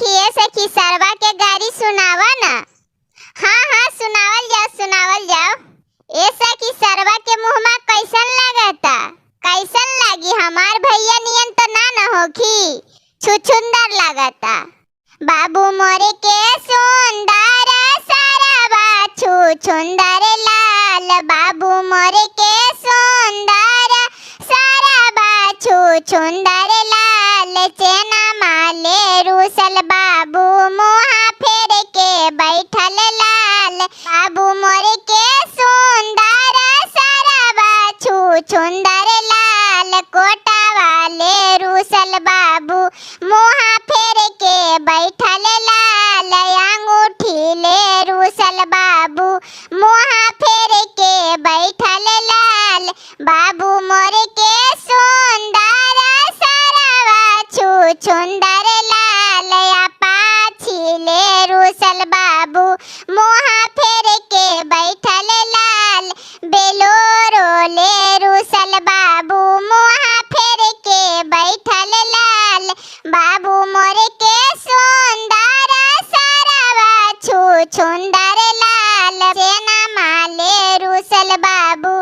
ए सखी सरवा के गारी सुनावा ना। हाँ सुनावल जाओ। ए सखी सरवा के मुहमा कैसन लगता? कैसन लागी? हमार भैया नियन तो ना होखी, छुछुंदर लगता। बाबू मोरे के सुंदर सरवा छुछुंदर लाल, बाबू मोरे के सुंदर सरवा छुछुंदर लाल, चेना माले रूसल बाबू मुहा फेर के बैठल लाल, बाबू मोरे के सुंदर सरवा छुछुंदर लाल, कोटा वाले रूसल बाबू मुहा फेर के बैठल लाल, अंगूठी ले रूसल बाबू मुहा फेर के बैठल लाल, बाबू मोरे के सुंदर सरवा छुछुंदर लाल, अपाची ले रूसल बाबू मुहा फेर के बैठल लाल, बेलोरो ले रूसल बाबू मुहा फेर के बैठल लाल, बाबू मोरे के सुंदर सरवा छुछुंदर लाल, चेना माले रूसल बाबू